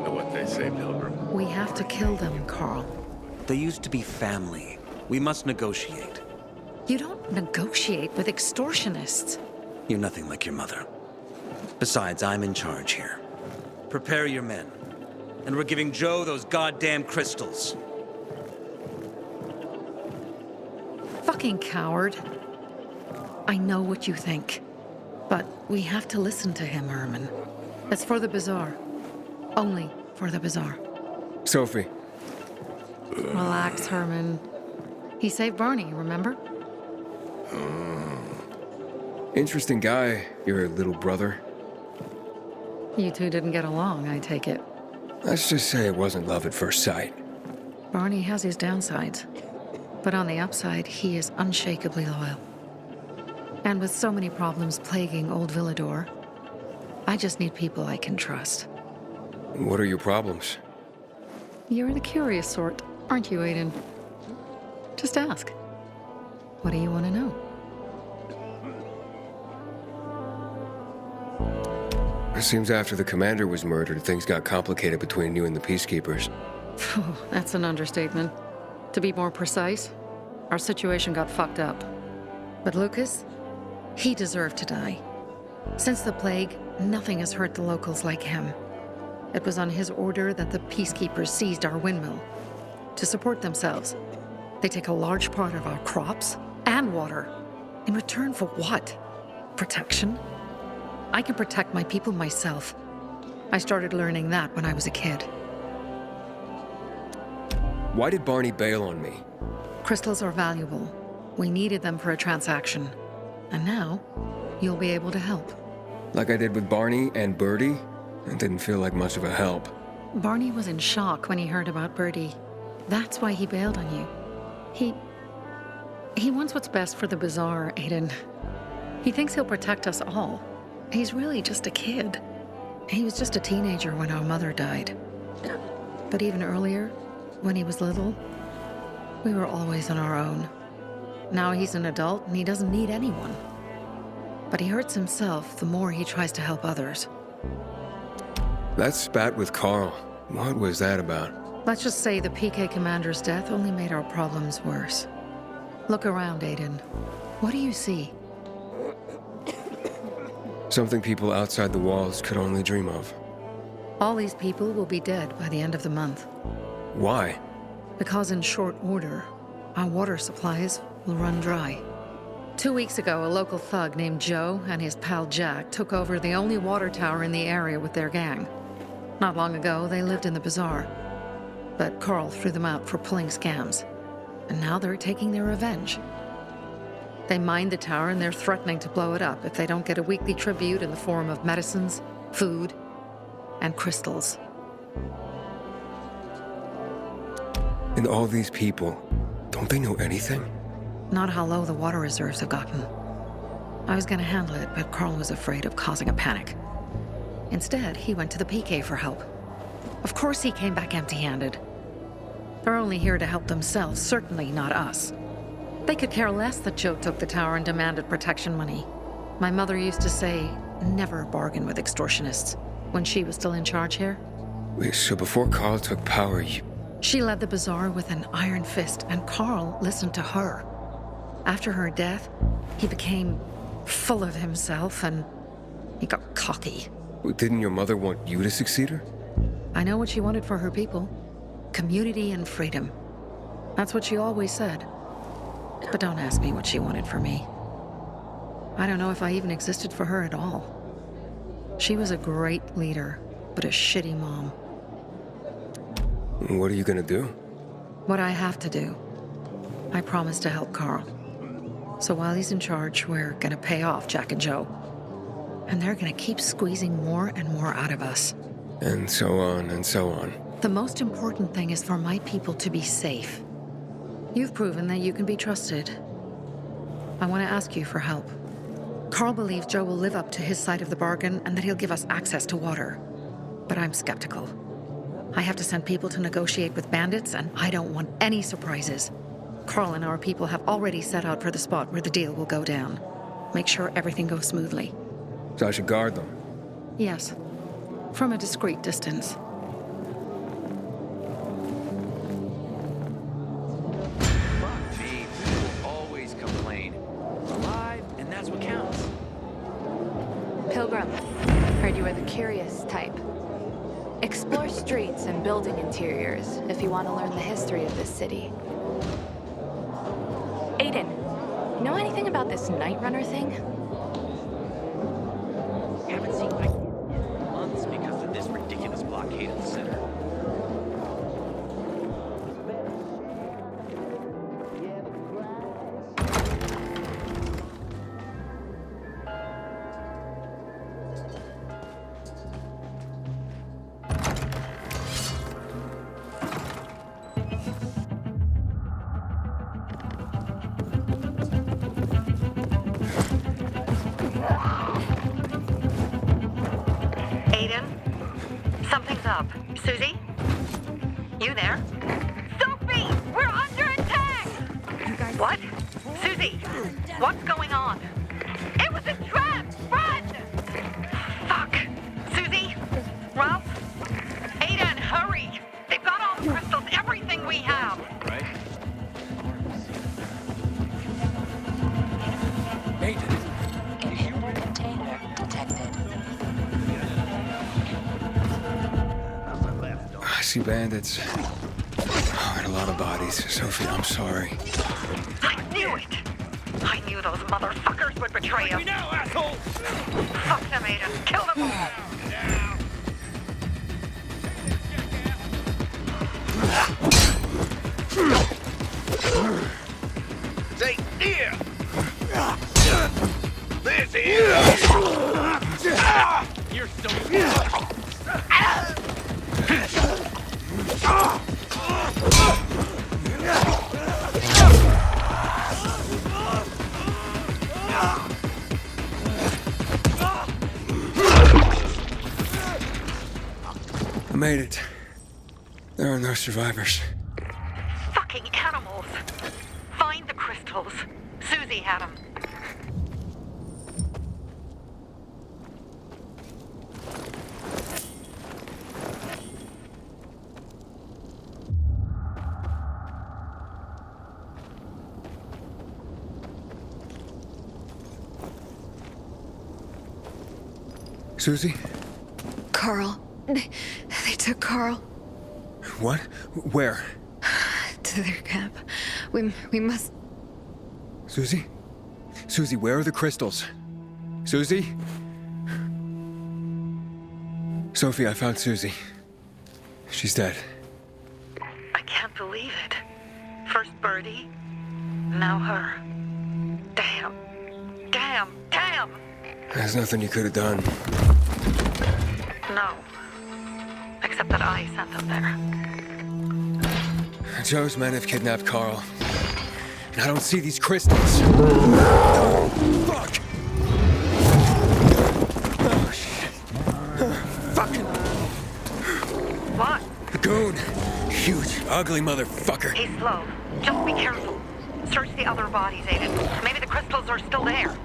to what they say, Pilgrim. We have to kill them, Carl. They used to be family. We must negotiate. You don't negotiate with extortionists. You're nothing like your mother. Besides, I'm in charge here. Prepare your men. And we're giving Joe those goddamn crystals. Fucking coward. I know what you think. But we have to listen to him, Herman. It's for the bazaar. Only for the bazaar. Sophie. Relax, Herman. He saved Barney, remember? Interesting guy, your little brother. You two didn't get along, I take it. Let's just say it wasn't love at first sight. Barney has his downsides. But on the upside, he is unshakably loyal. And with so many problems plaguing old Villador, I just need people I can trust. What are your problems? You're the curious sort, aren't you, Aiden? Just ask. What do you want to know? It seems after the commander was murdered, things got complicated between you and the Peacekeepers. That's an understatement. To be more precise, our situation got fucked up. But Lucas, he deserved to die. Since the plague, nothing has hurt the locals like him. It was on his order that the Peacekeepers seized our windmill. To support themselves, they take a large part of our crops and water. In return for what? Protection? I can protect my people myself. I started learning that when I was a kid. Why did Barney bail on me? Crystals are valuable. We needed them for a transaction. And now, you'll be able to help. Like I did with Barney and Birdie? It didn't feel like much of a help. Barney was in shock when he heard about Birdie. That's why he bailed on you. He wants what's best for the bazaar, Aiden. He thinks he'll protect us all. He's really just a kid. He was just a teenager when our mother died. But even earlier, when he was little, we were always on our own. Now he's an adult and he doesn't need anyone. But he hurts himself the more he tries to help others. That spat with Carl, what was that about? Let's just say the PK commander's death only made our problems worse. Look around, Aiden. What do you see? Something people outside the walls could only dream of. All these people will be dead by the end of the month. Why? Because in short order, our water supplies will run dry. 2 weeks ago, a local thug named Joe and his pal Jack took over the only water tower in the area with their gang. Not long ago, they lived in the bazaar. But Carl threw them out for pulling scams. And now they're taking their revenge. They mined the tower and they're threatening to blow it up if they don't get a weekly tribute in the form of medicines, food, and crystals. And all these people, don't they know anything? Not how low the water reserves have gotten. I was gonna handle it, but Carl was afraid of causing a panic. Instead, he went to the PK for help. Of course he came back empty-handed. They're only here to help themselves, certainly not us. They could care less that Joe took the tower and demanded protection money. My mother used to say, never bargain with extortionists, when she was still in charge here. Wait, so before Carl took power, She led the bazaar with an iron fist, and Carl listened to her. After her death, he became full of himself, and he got cocky. Didn't your mother want you to succeed her? I know what she wanted for her people. Community and freedom. That's what she always said. But don't ask me what she wanted for me. I don't know if I even existed for her at all. She was a great leader, but a shitty mom. What are you gonna do? What I have to do. I promised to help Carl. So while he's in charge, we're gonna pay off Jack and Joe. And they're gonna keep squeezing more and more out of us. And so on and so on. The most important thing is for my people to be safe. You've proven that you can be trusted. I want to ask you for help. Carl believes Joe will live up to his side of the bargain and that he'll give us access to water. But I'm skeptical. I have to send people to negotiate with bandits, and I don't want any surprises. Carl and our people have already set out for the spot where the deal will go down. Make sure everything goes smoothly. So I should guard them? Yes. From a discreet distance. the curious type. Explore streets and building interiors if you want to learn the history of this city. Aiden, know anything about this Night Runner thing? Haven't seen my kids in months because of this ridiculous blockade of the center. Aiden? Something's up. Susie? You there? Sophie! We're under attack! What? Susie! What's going on? It was a trap! Run! Fuck! Susie? Ralph? Aiden, hurry! They've got all the crystals, everything we have! Right? Human container detected. I see bandits. Oh, and a lot of bodies. Sophie, I'm sorry. I knew it! I knew those motherfuckers would betray us! Now, asshole! Fuck them, Aiden! Kill them all! Say, here! This is... You're so... I made it. There are no survivors. Fucking animals! Find the crystals. Susie had them. Susie? Carl. They took Carl What? Where? to their camp. We must... Susie? Susie, where are the crystals? Susie? Sophie, I found Susie. She's dead. I can't believe it. First Birdie, now her. Damn. Damn. Damn! There's nothing you could have done. No. Except that I sent them there. Joe's men have kidnapped Carl. And I don't see these crystals. No! Fuck! Oh, shit. Fucking... What? The goon. Huge, ugly motherfucker. He's slow. Just be careful. Search the other bodies, Aiden. Maybe the crystals are still there.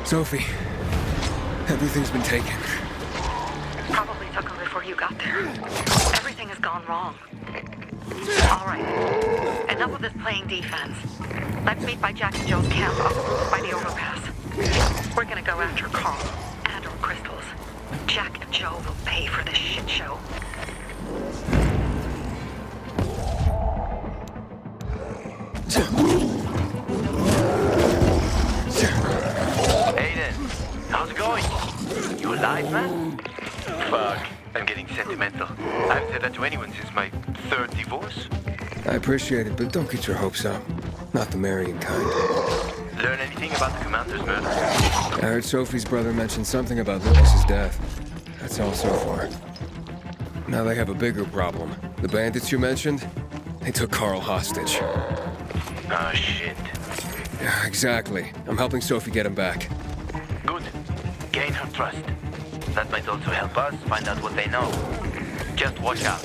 Sophie, everything's been taken. Probably took them before you got there. Everything has gone wrong. All right. Enough of this playing defense. Let's meet by Jack and Joe's camp up by the overpass. We're gonna go after Carl and our crystals. Jack and Joe will pay for this shit show. Aiden, how's it going? You alive, man? Fuck, I'm getting sentimental. I haven't said that to anyone since my third divorce. I appreciate it, but don't get your hopes up. Not the marrying kind. Learn anything about the commander's murder? I heard Sophie's brother mention something about Lucas's death. That's all so far. Now they have a bigger problem. The bandits you mentioned, they took Carl hostage. Ah, shit. Yeah, exactly. I'm helping Sophie get him back. Good. Gain her trust. That might also help us find out what they know. Just watch out.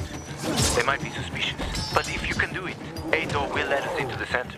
They might be suspicious. But if you can do it, Ator will let us into the center.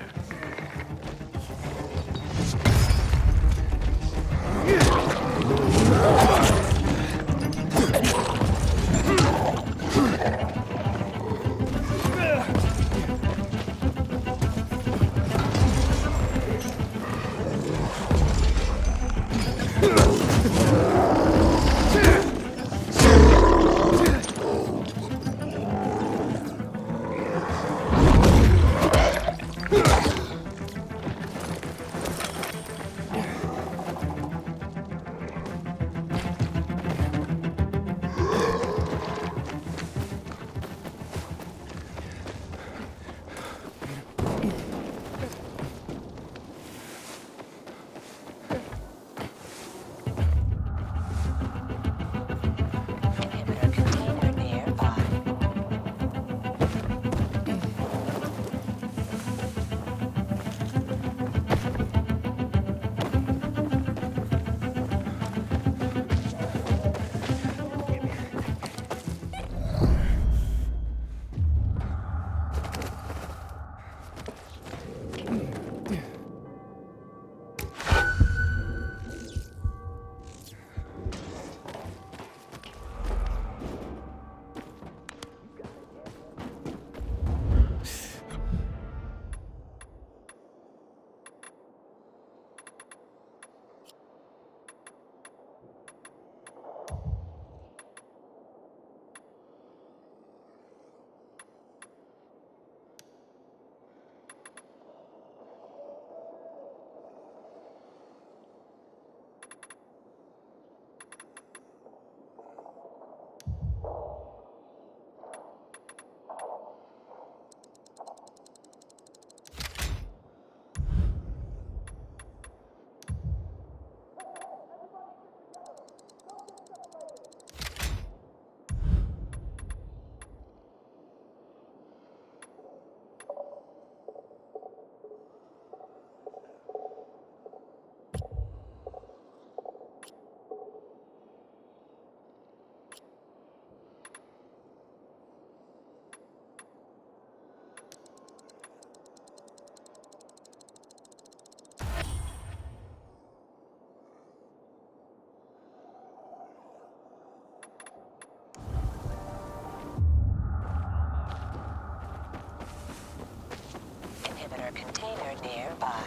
Inhibitor container nearby. Inhibitor container nearby.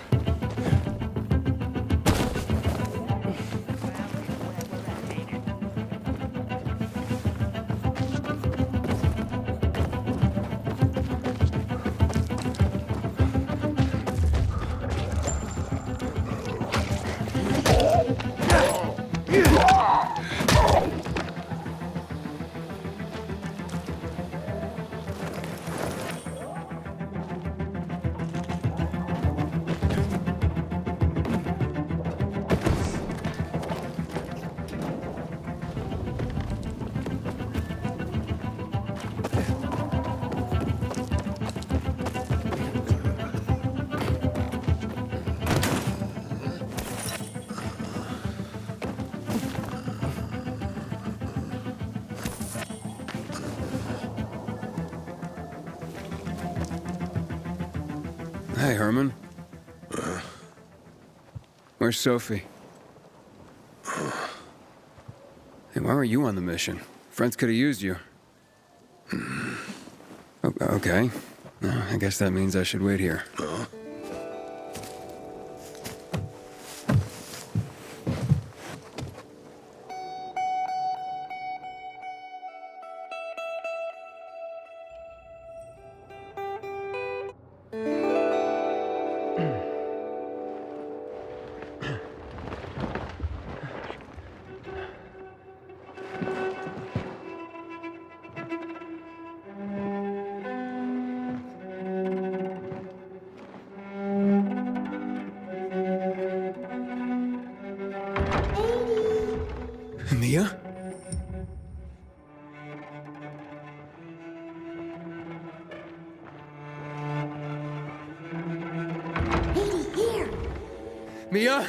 Hey, Herman. Where's Sophie? Why were you on the mission? Friends could have used you. Okay. I guess that means I should wait here. Mia? Mia?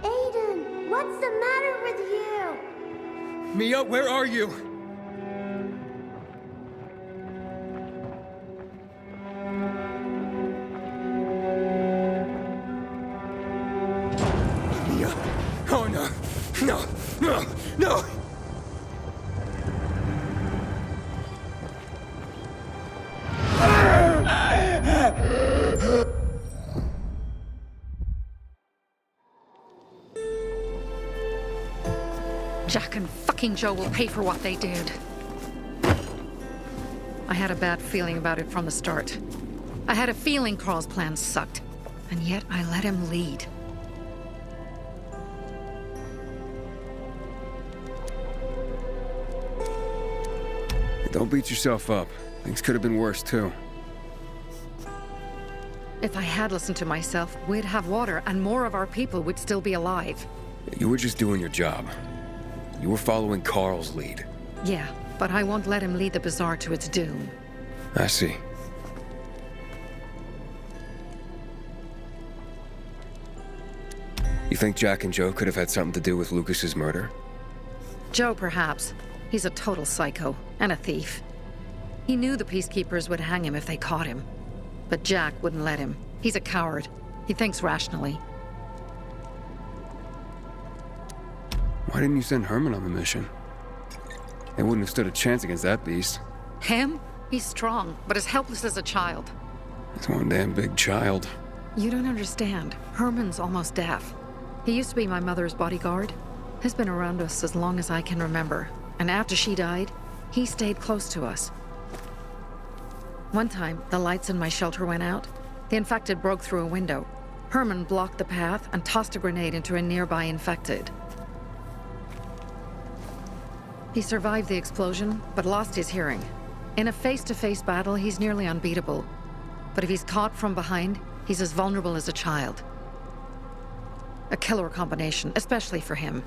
Aiden, what's the matter with you? Mia, where are you? Mia? Oh no! No! No! No! Jack and fucking Joe will pay for what they did. I had a bad feeling about it from the start. I had a feeling Carl's plan sucked, and yet I let him lead. Don't beat yourself up. Things could have been worse, too. If I had listened to myself, we'd have water, and more of our people would still be alive. You were just doing your job. You were following Carl's lead. Yeah, but I won't let him lead the Bazaar to its doom. I see. You think Jack and Joe could have had something to do with Lucas's murder? Joe, perhaps. He's a total psycho, and a thief. He knew the Peacekeepers would hang him if they caught him. But Jack wouldn't let him. He's a coward. He thinks rationally. Why didn't you send Herman on the mission? They wouldn't have stood a chance against that beast. Him? He's strong, but as helpless as a child. He's one damn big child. You don't understand. Herman's almost deaf. He used to be my mother's bodyguard. He's been around us as long as I can remember. And after she died, he stayed close to us. One time, the lights in my shelter went out. The infected broke through a window. Herman blocked the path and tossed a grenade into a nearby infected. He survived the explosion, but lost his hearing. In a face-to-face battle, he's nearly unbeatable. But if he's caught from behind, he's as vulnerable as a child. A killer combination, especially for him.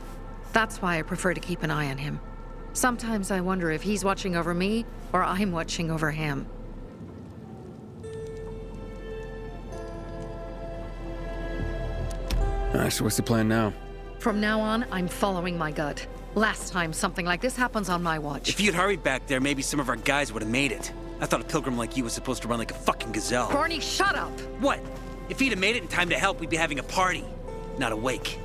That's why I prefer to keep an eye on him. Sometimes I wonder if he's watching over me, or I'm watching over him. Alright, so what's the plan now? From now on, I'm following my gut. Last time something like this happens on my watch. If you'd hurried back there, maybe some of our guys would have made it. I thought a pilgrim like you was supposed to run like a fucking gazelle. Barney, shut up! What? If he'd have made it in time to help, we'd be having a party, not a wake.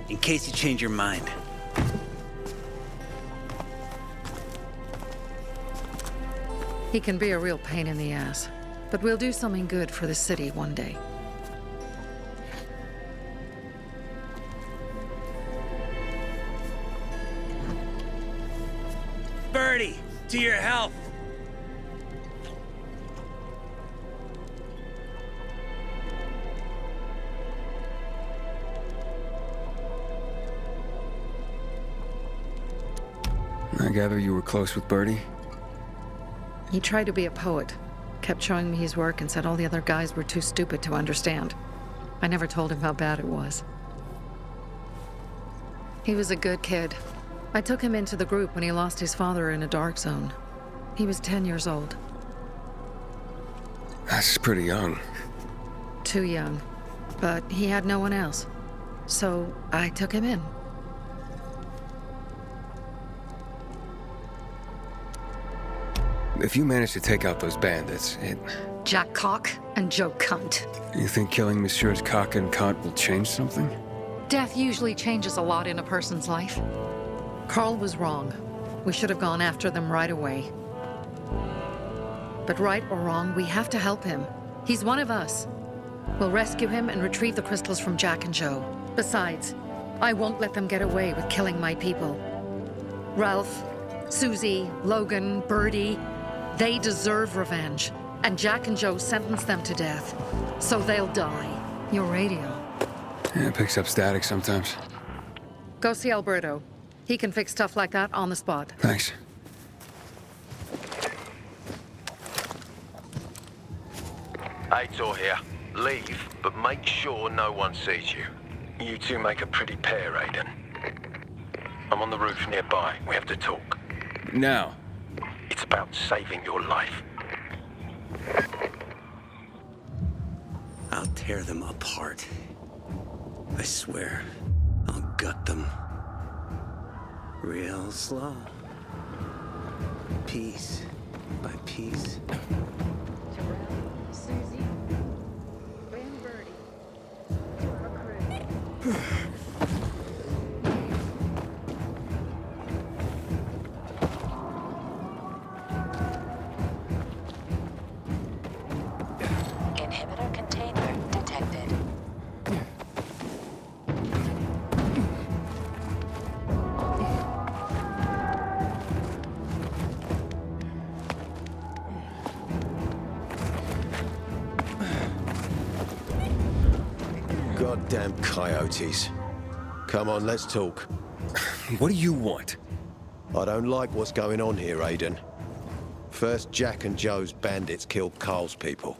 In case you change your mind. He can be a real pain in the ass. But we'll do something good for the city one day. Birdie, to your health. I gather you were close with Birdie? He tried to be a poet, kept showing me his work and said all the other guys were too stupid to understand. I never told him how bad it was. He was a good kid. I took him into the group when he lost his father in a dark zone. He was 10 years old. That's pretty young. Too young. But he had no one else. So I took him in. If you manage to take out those bandits, Jack Cock and Joe Cunt. You think killing Messieurs Cock and Cunt will change something? Death usually changes a lot in a person's life. Carl was wrong. We should have gone after them right away. But right or wrong, we have to help him. He's one of us. We'll rescue him and retrieve the crystals from Jack and Joe. Besides, I won't let them get away with killing my people. Ralph, Susie, Logan, Birdie, they deserve revenge. And Jack and Joe sentenced them to death. So they'll die. Your radio. Yeah, it picks up static sometimes. Go see Alberto. He can fix stuff like that on the spot. Thanks. Aitor here. Leave, but make sure no one sees you. You two make a pretty pair, Aiden. I'm on the roof nearby. We have to talk. Now. It's about saving your life. I'll tear them apart. I swear, I'll gut them. Real slow. Piece by piece. Susie, Ben Birdie, recruit. Inhibitor container detected. Goddamn coyotes. Come on, let's talk. What do you want? I don't like what's going on here, Aiden. First, Jack and Joe's bandits killed Carl's people.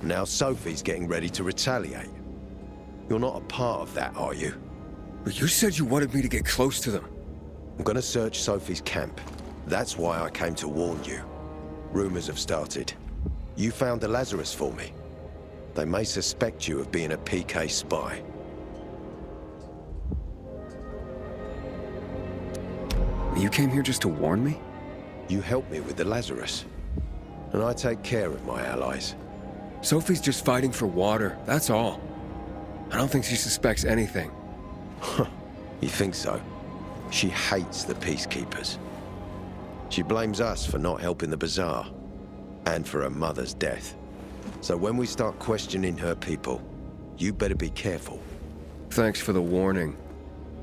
Now Sophie's getting ready to retaliate. You're not a part of that, are you? But you said you wanted me to get close to them. I'm gonna search Sophie's camp. That's why I came to warn you. Rumors have started. You found the Lazarus for me. They may suspect you of being a PK spy. You came here just to warn me? You helped me with the Lazarus. And I take care of my allies. Sophie's just fighting for water, that's all. I don't think she suspects anything. You think so? She hates the peacekeepers. She blames us for not helping the bazaar, and for her mother's death. So when we start questioning her people, you better be careful. Thanks for the warning.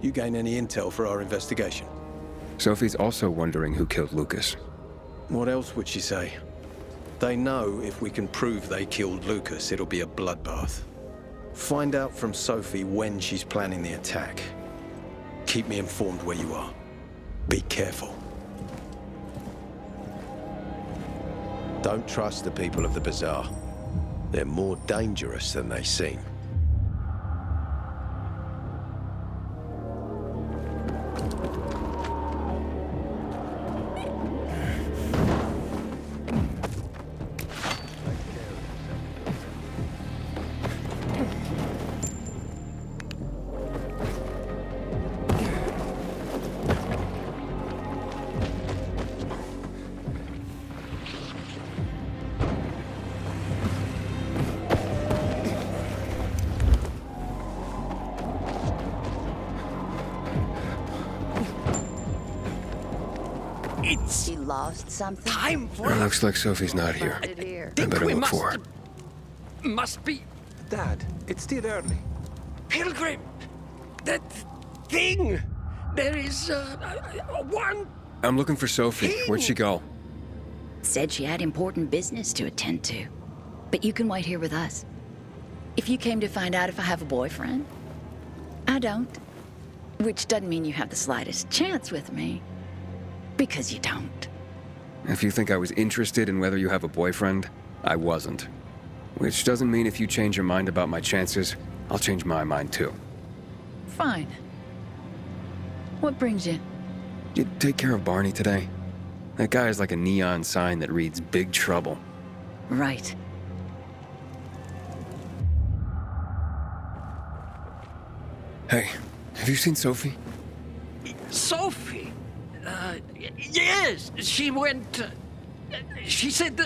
You gain any intel for our investigation? Sophie's also wondering who killed Lucas. What else would she say? They know if we can prove they killed Lucas, it'll be a bloodbath. Find out from Sophie when she's planning the attack. Keep me informed where you are. Be careful. Don't trust the people of the bazaar. They're more dangerous than they seem. She lost something? Time for It looks like Sophie's not here. It here. I better look for her. Must be Dad, it's still early. Pilgrim. That thing. There is one. I'm looking for Sophie. Where'd she go? Said she had important business to attend to. But you can wait here with us. If you came to find out if I have a boyfriend, I don't. Which doesn't mean you have the slightest chance with me. Because you don't. If you think I was interested in whether you have a boyfriend, I wasn't. Which doesn't mean if you change your mind about my chances, I'll change my mind too. Fine. What brings you? You take care of Barney today? That guy is like a neon sign that reads Big Trouble. Right. Hey, have you seen Sophie? Sophie. Yes, she went. She said,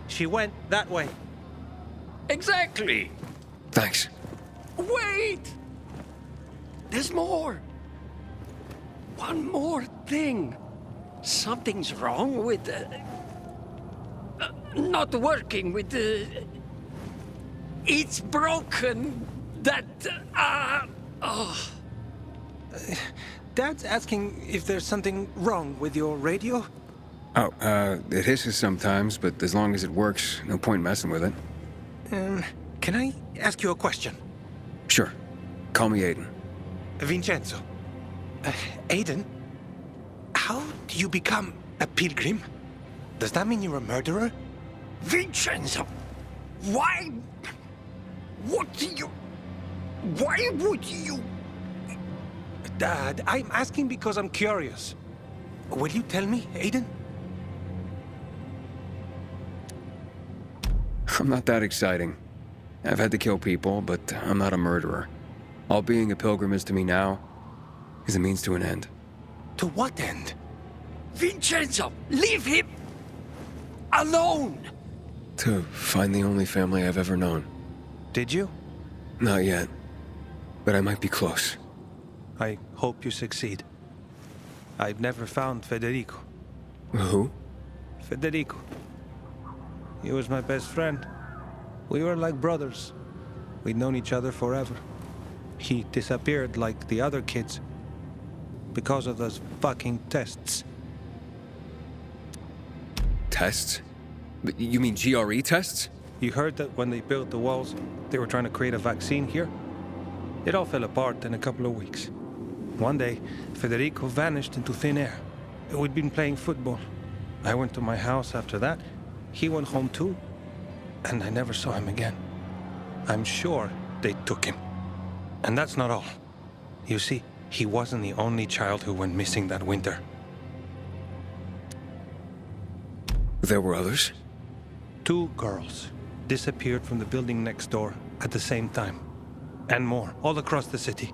She went that way. exactly. Thanks. Wait! There's more. One more thing. Something's wrong with not working with it's broken. That oh. Dad's asking if there's something wrong with your radio? Oh, it hisses sometimes, but as long as it works, no point messing with it. Can I ask you a question? Sure. Call me Aiden. Vincenzo. Aiden? How do you become a pilgrim? Does that mean you're a murderer? Vincenzo! Why? What do you... Why would you... Dad, I'm asking because I'm curious. Will you tell me, Aiden? I'm not that exciting. I've had to kill people, but I'm not a murderer. All being a pilgrim is to me now is a means to an end. To what end? Vincenzo! Leave him! Alone! To find the only family I've ever known. Did you? Not yet. But I might be close. I hope you succeed. I've never found Federico. Who? Federico. He was my best friend. We were like brothers. We'd known each other forever. He disappeared like the other kids. Because of those fucking tests. Tests? You mean GRE tests? You heard that when they built the walls, they were trying to create a vaccine here? It all fell apart in a couple of weeks. One day, Federico vanished into thin air. We'd been playing football. I went to my house after that. He went home too. And I never saw him again. I'm sure they took him. And that's not all. You see, he wasn't the only child who went missing that winter. There were others? 2 girls disappeared from the building next door at the same time. And more, all across the city.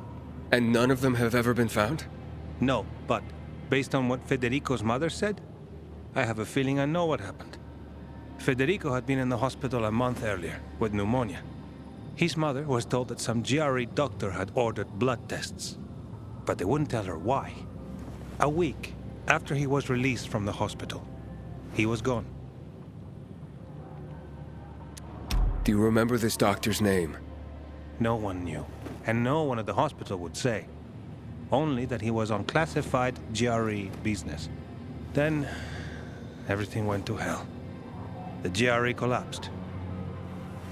And none of them have ever been found? No, but based on what Federico's mother said, I have a feeling I know what happened. Federico had been in the hospital a month earlier with pneumonia. His mother was told that some GRE doctor had ordered blood tests, but they wouldn't tell her why. A week after he was released from the hospital, he was gone. Do you remember this doctor's name? No one knew, and no one at the hospital would say. Only that he was on classified GRE business. Then, everything went to hell. The GRE collapsed.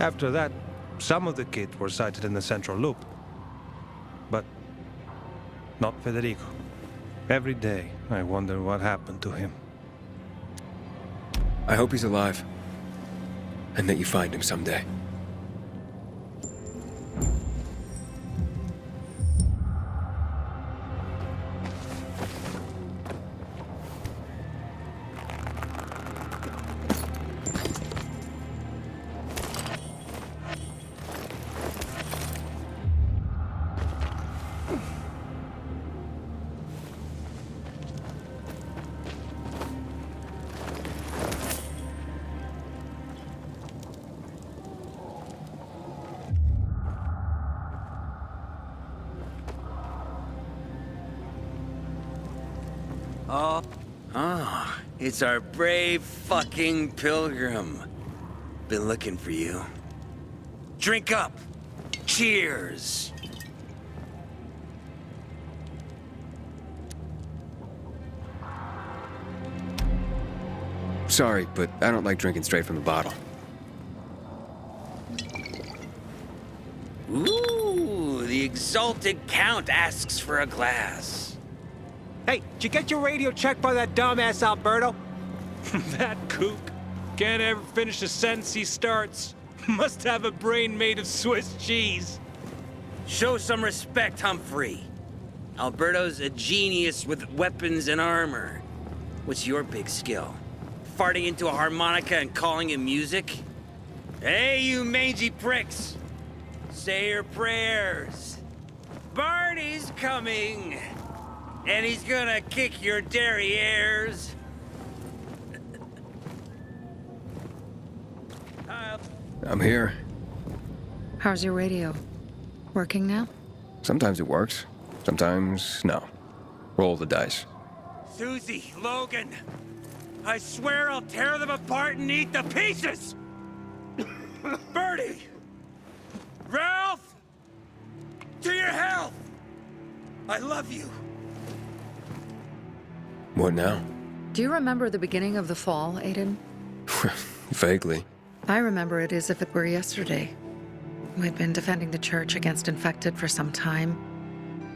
After that, some of the kids were sighted in the central loop. But not Federico. Every day, I wonder what happened to him. I hope he's alive. And that you find him someday. It's our brave fucking pilgrim. Been looking for you. Drink up. Cheers. Sorry, but I don't like drinking straight from the bottle. Ooh, the exalted count asks for a glass. Hey, did you get your radio checked by that dumbass Alberto? That kook. Can't ever finish a sentence he starts. Must have a brain made of Swiss cheese. Show some respect, Humphrey. Alberto's a genius with weapons and armor. What's your big skill? Farting into a harmonica and calling it music? Hey, you mangy pricks! Say your prayers. Barney's coming! And he's gonna kick your derrieres. I'm here. How's your radio? Working now? Sometimes it works. Sometimes, no. Roll the dice. Susie, Logan, I swear I'll tear them apart and eat the pieces! Bertie! Ralph! To your health! I love you. What now? Do you remember the beginning of the fall, Aiden? Vaguely. I remember it as if it were yesterday. We'd been defending the church against infected for some time.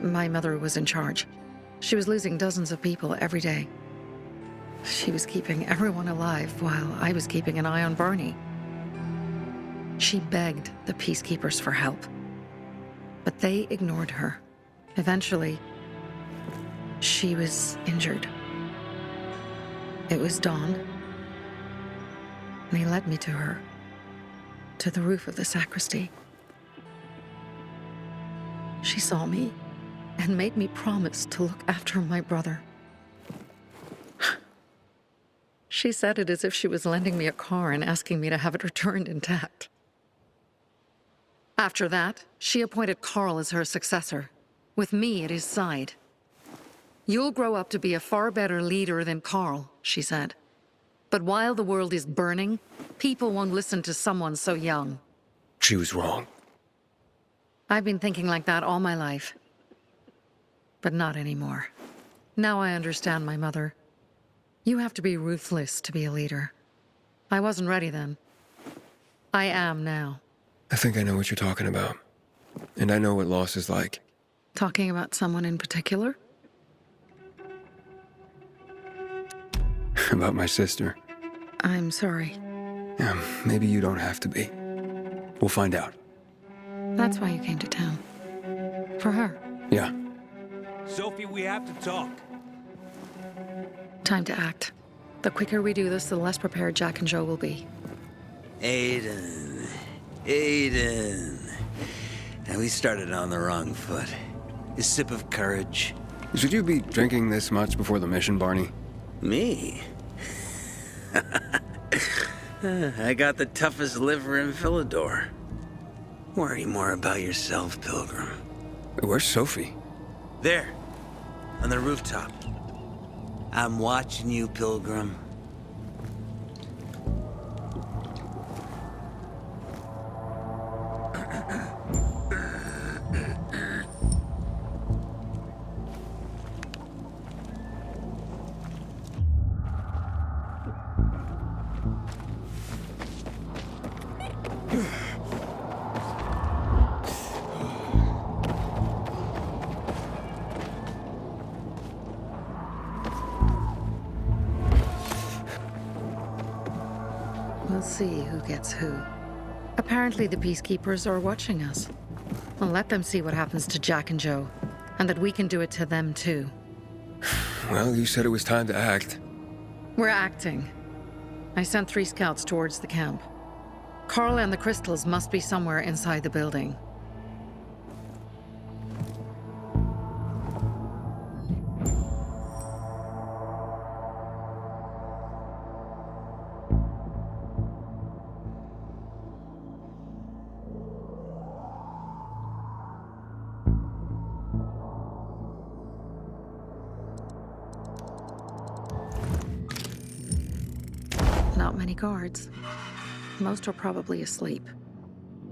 My mother was in charge. She was losing dozens of people every day. She was keeping everyone alive while I was keeping an eye on Barney. She begged the peacekeepers for help, but they ignored her. Eventually, she was injured. It was dawn, and he led me to her, to the roof of the sacristy. She saw me and made me promise to look after my brother. She said it as if she was lending me a car and asking me to have it returned intact. After that, she appointed Carl as her successor, with me at his side. You'll grow up to be a far better leader than Carl, she said. But while the world is burning, people won't listen to someone so young. She was wrong. I've been thinking like that all my life. But not anymore. Now I understand my mother. You have to be ruthless to be a leader. I wasn't ready then. I am now. I think I know what you're talking about. And I know what loss is like. Talking about someone in particular? About my sister. I'm sorry. Maybe you don't have to be. We'll find out. That's why you came to town. For her. Yeah. Sophie, we have to talk. Time to act. The quicker we do this, the less prepared Jack and Joe will be. Aiden. And we started on the wrong foot. A sip of courage. Should you be drinking this much before the mission, Barney? Me? I got the toughest liver in Philidor. Worry more about yourself, Pilgrim. Where's Sophie? There, on the rooftop. I'm watching you, Pilgrim. We'll see who gets who. Apparently the peacekeepers are watching us. Well, let them see what happens to Jack and Joe, and that we can do it to them too. Well, you said it was time to act. We're acting. I sent 3 scouts towards the camp. Carl and the crystals must be somewhere inside the building. Not many guards. Most are probably asleep.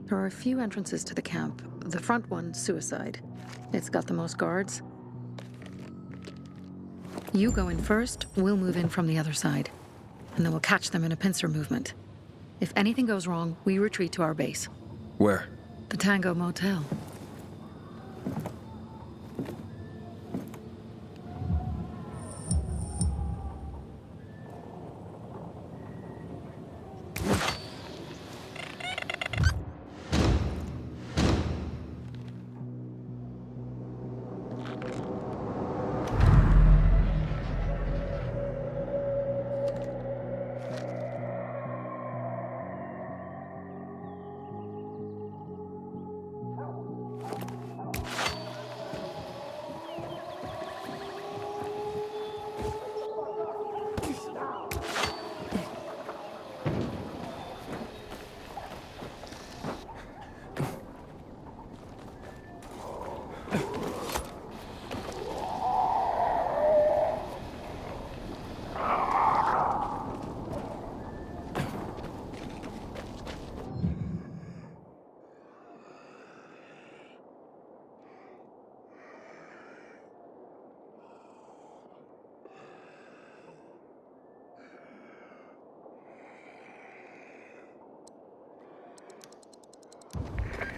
There are a few entrances to the camp. The front one, suicide. It's got the most guards. You go in first, we'll move in from the other side. And then we'll catch them in a pincer movement. If anything goes wrong, we retreat to our base. Where? The Tango Motel.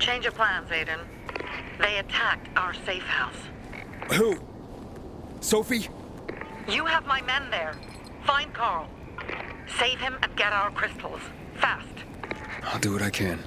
Change of plans, Aiden. They attacked our safe house. Who? Sophie? You have my men there. Find Carl. Save him and get our crystals. Fast. I'll do what I can.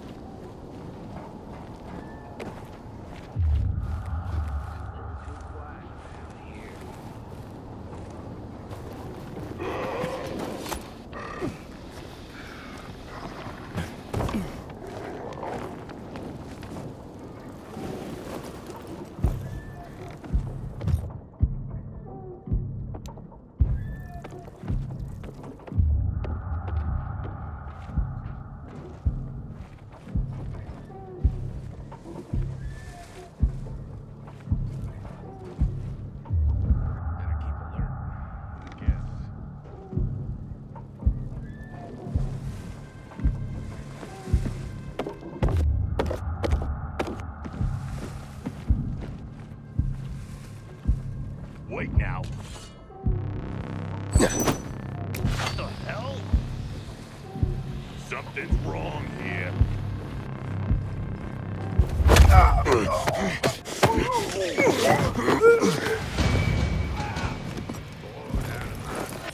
Wait now. What the hell? Something's wrong here.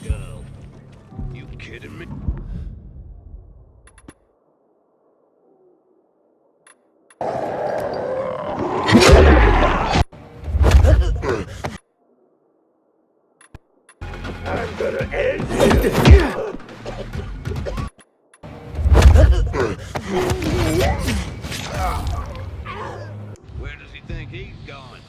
Girl, you kidding me? I'm gonna end you! Where does he think he's going?